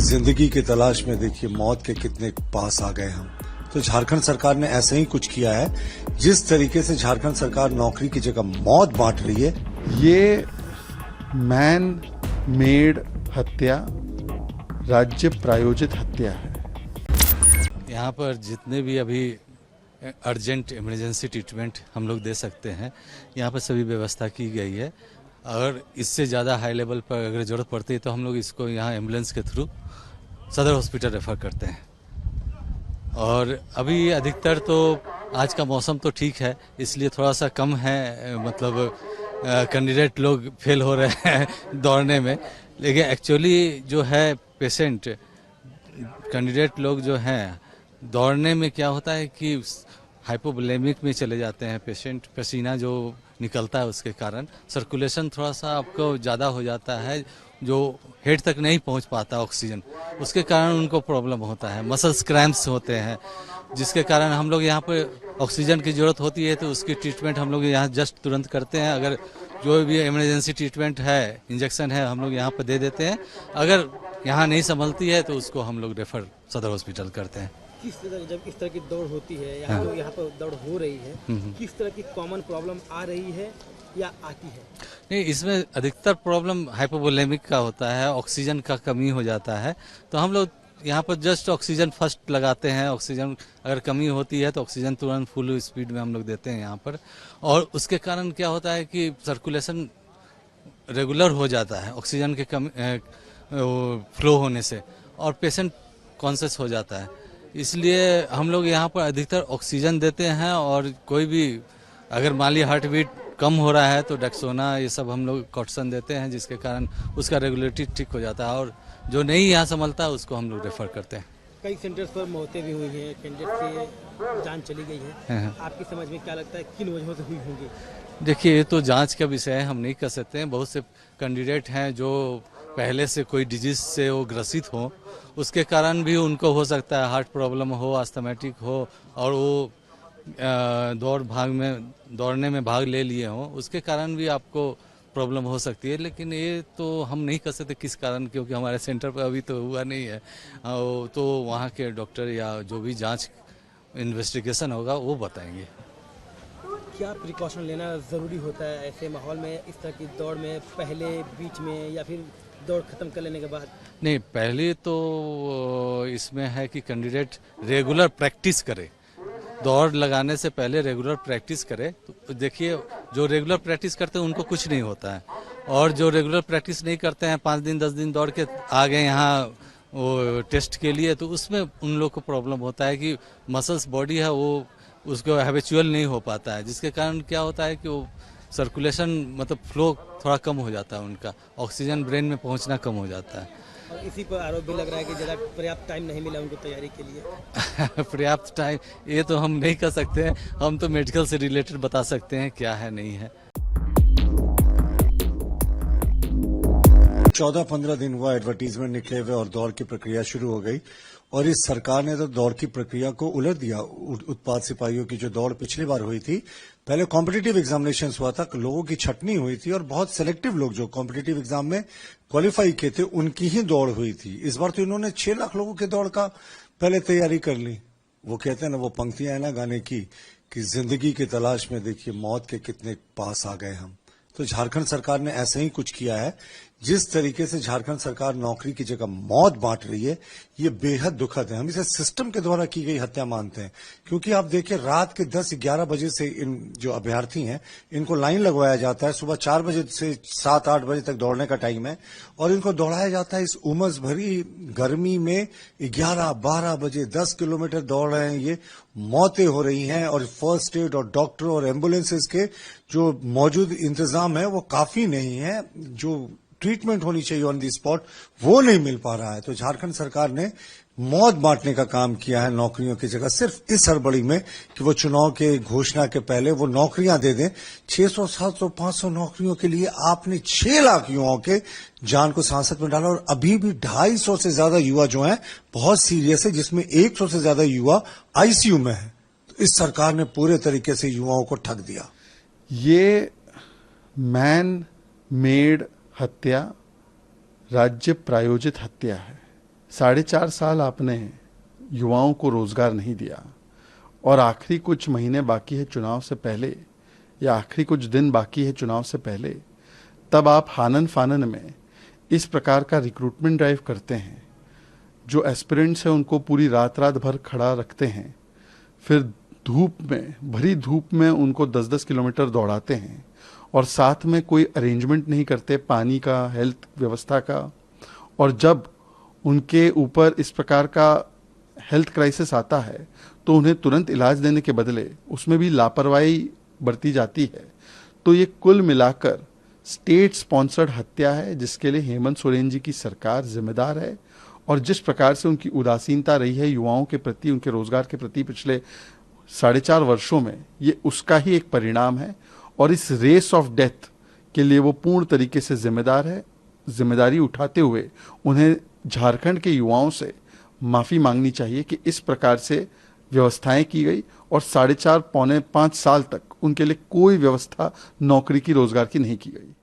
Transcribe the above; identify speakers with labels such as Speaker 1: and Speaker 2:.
Speaker 1: जिंदगी की तलाश में देखिए मौत के कितने पास आ गए हम। तो झारखंड सरकार ने ऐसे ही कुछ किया है। जिस तरीके से झारखंड सरकार नौकरी की जगह मौत बांट रही है,
Speaker 2: ये मैन मेड हत्या, राज्य प्रायोजित हत्या है।
Speaker 3: यहाँ पर जितने भी अभी अर्जेंट इमरजेंसी ट्रीटमेंट हम लोग दे सकते हैं, यहाँ पर सभी व्यवस्था की गई है। अगर इससे ज़्यादा हाई लेवल पर अगर ज़रूरत पड़ती है तो हम लोग इसको यहाँ एम्बुलेंस के थ्रू सदर हॉस्पिटल रेफ़र करते हैं। और अभी अधिकतर तो आज का मौसम तो ठीक है, इसलिए थोड़ा सा कम है, मतलब कैंडिडेट लोग फेल हो रहे हैं दौड़ने में। लेकिन एक्चुअली जो है पेशेंट कैंडिडेट लोग जो हैं दौड़ने में क्या होता है कि हाइपोवोलेमिक में चले जाते हैं पेशेंट। पसीना जो निकलता है उसके कारण सर्कुलेशन थोड़ा सा आपको ज़्यादा हो जाता है, जो हेड तक नहीं पहुंच पाता ऑक्सीजन, उसके कारण उनको प्रॉब्लम होता है। मसल्स क्रैम्प्स होते हैं, जिसके कारण हम लोग यहाँ पर ऑक्सीजन की ज़रूरत होती है तो उसकी ट्रीटमेंट हम लोग यहाँ जस्ट तुरंत करते हैं। अगर जो भी इमरजेंसी ट्रीटमेंट है, इंजेक्शन है, हम लोग यहाँ पर दे देते हैं। अगर यहाँ नहीं संभलती है तो उसको हम लोग रेफर सदर हॉस्पिटल करते हैं।
Speaker 4: किस तरह जब इस तरह की दौड़ होती है या जो यहाँ पर दौड़ हो रही है, किस तरह की कॉमन प्रॉब्लम आ रही है या आती है?
Speaker 3: नहीं, इसमें अधिकतर प्रॉब्लम हाइपोवोलेमिक का होता है, ऑक्सीजन का कमी हो जाता है। तो हम लोग यहाँ पर जस्ट ऑक्सीजन फर्स्ट लगाते हैं। ऑक्सीजन अगर कमी होती है तो ऑक्सीजन तुरंत फुल स्पीड में हम लोग देते हैं यहाँ पर। और उसके कारण क्या होता है कि सर्कुलेशन रेगुलर हो जाता है ऑक्सीजन के कम फ्लो होने से, और पेशेंट कॉन्शियस हो जाता है। इसलिए हम लोग यहाँ पर अधिकतर ऑक्सीजन देते हैं। और कोई भी अगर मान ली हार्ट बीट कम हो रहा है तो डेक्सोना ये सब हम लोग कॉटसन देते हैं, जिसके कारण उसका रेगुलेटरी ठीक हो जाता है। और जो नहीं यहाँ संभलता उसको हम लोग रेफर करते हैं।
Speaker 4: कई सेंटर्स पर मौतें भी हुई हैं, कैंडिडेट की जान चली गई है। आपकी समझ में क्या लगता है किन वजहों से हुई होंगी?
Speaker 3: देखिए, ये तो जांच का विषय है, हम नहीं कर सकते हैं। बहुत से कैंडिडेट हैं जो पहले से कोई डिजीज से वो ग्रसित हो, उसके कारण भी उनको हो सकता है हार्ट प्रॉब्लम हो, अस्थमैटिक हो, और वो दौड़ने में भाग ले लिए हों, उसके कारण भी आपको प्रॉब्लम हो सकती है। लेकिन ये तो हम नहीं कर सकते किस कारण, क्योंकि हमारे सेंटर पर अभी तो हुआ नहीं है। तो वहाँ के डॉक्टर या जो भी जांच इन्वेस्टिगेशन होगा वो बताएंगे।
Speaker 4: क्या प्रिकॉशन लेना ज़रूरी होता है ऐसे माहौल में, इस तरह की दौड़ में, पहले, बीच में या फिर दौड़ खत्म कर लेने के बाद?
Speaker 3: नहीं, पहले तो इसमें है कि कैंडिडेट रेगुलर प्रैक्टिस करे। दौड़ लगाने से पहले रेगुलर प्रैक्टिस करे। तो देखिए, जो रेगुलर प्रैक्टिस करते हैं उनको कुछ नहीं होता है, और जो रेगुलर प्रैक्टिस नहीं करते हैं, 5 दिन 10 दिन दौड़ के आ गए यहाँ वो टेस्ट के लिए, तो उसमें उन लोग को प्रॉब्लम होता है कि मसल्स बॉडी है वो उसको हैबिचुअल नहीं हो पाता है, जिसके कारण क्या होता है कि वो सर्कुलेशन मतलब फ्लो थोड़ा कम हो जाता है, उनका ऑक्सीजन ब्रेन में पहुंचना कम हो जाता है।
Speaker 4: और इसी पर आरोप भी लग रहा है कि ज़्यादा पर्याप्त टाइम नहीं मिला उनको तैयारी के लिए।
Speaker 3: पर्याप्त टाइम ये तो हम नहीं कर सकते हैं। हम तो मेडिकल से रिलेटेड बता सकते हैं क्या है नहीं है।
Speaker 1: 14-15 दिन हुआ एडवर्टीजमेंट निकले हुए और दौड़ की प्रक्रिया शुरू हो गई। और इस सरकार ने तो दौड़ की प्रक्रिया को उलट दिया। उत्पाद सिपाहियों की जो दौड़ पिछली बार हुई थी, पहले कॉम्पिटिटिव एग्जामिनेशंस हुआ था, लोगों की छटनी हुई थी और बहुत सेलेक्टिव लोग जो कॉम्पिटिटिव एग्जाम में क्वालिफाई किए थे उनकी ही दौड़ हुई थी। इस बार तो इन्होंने 6 लाख लोगों की दौड़ का पहले तैयारी कर ली। वो कहते हैं ना, वो पंक्तियां है ना गाने की कि जिंदगी की तलाश में देखिए मौत के कितने पास आ गए हम। तो झारखंड सरकार ने ऐसे ही कुछ किया है। जिस तरीके से झारखंड सरकार नौकरी की जगह मौत बांट रही है, ये बेहद दुखद है। हम इसे सिस्टम के द्वारा की गई हत्या मानते हैं, क्योंकि आप देखिए रात के 10-11 बजे से इन जो अभ्यर्थी हैं इनको लाइन लगवाया जाता है। सुबह 4 बजे से 7-8 बजे तक दौड़ने का टाइम है, और इनको दौड़ाया जाता है इस उमस भरी गर्मी में। 11-12 बजे 10 किलोमीटर दौड़ रहे हैं, ये मौतें हो रही हैं। और फर्स्ट एड और डॉक्टर और एम्बुलेंसेज के जो मौजूद इंतजाम है वो काफी नहीं है। जो ट्रीटमेंट होनी चाहिए ऑन दी स्पॉट वो नहीं मिल पा रहा है। तो झारखंड सरकार ने मौत बांटने का काम किया है नौकरियों की जगह, सिर्फ इस हड़बड़ी में कि वो चुनाव के घोषणा के पहले वो नौकरियां दे दें। 600, 700, 500 नौकरियों के लिए आपने 6 लाख युवाओं के जान को सांसत में डाला। और अभी भी 250 से ज्यादा युवा जो हैं बहुत सीरियस है, जिसमें 100 से ज्यादा युवा आईसीयू में है। तो इस सरकार ने पूरे तरीके से युवाओं को ठग दिया।
Speaker 2: ये मैन मेड हत्या, राज्य प्रायोजित हत्या है। 4.5 साल आपने युवाओं को रोजगार नहीं दिया और आखिरी कुछ महीने बाकी है चुनाव से पहले या आखिरी कुछ दिन बाकी है चुनाव से पहले, तब आप हानन फानन में इस प्रकार का रिक्रूटमेंट ड्राइव करते हैं। जो एस्पिरेंट्स हैं उनको पूरी रात भर खड़ा रखते हैं, फिर धूप में, भरी धूप में उनको 10-10 किलोमीटर दौड़ाते हैं और साथ में कोई अरेंजमेंट नहीं करते पानी का, हेल्थ व्यवस्था का। और जब उनके ऊपर इस प्रकार का हेल्थ क्राइसिस आता है तो उन्हें तुरंत इलाज देने के बदले उसमें भी लापरवाही बरती जाती है। तो ये कुल मिलाकर स्टेट स्पॉन्सर्ड हत्या है जिसके लिए हेमंत सोरेन जी की सरकार जिम्मेदार है। और जिस प्रकार से उनकी उदासीनता रही है युवाओं के प्रति, उनके रोजगार के प्रति पिछले 4.5 वर्षों में, ये उसका ही एक परिणाम है। और इस रेस ऑफ डेथ के लिए वो पूर्ण तरीके से जिम्मेदार है। जिम्मेदारी उठाते हुए उन्हें झारखंड के युवाओं से माफ़ी मांगनी चाहिए कि इस प्रकार से व्यवस्थाएं की गई और 4.5 पौने 5 साल तक उनके लिए कोई व्यवस्था नौकरी की, रोजगार की नहीं की गई।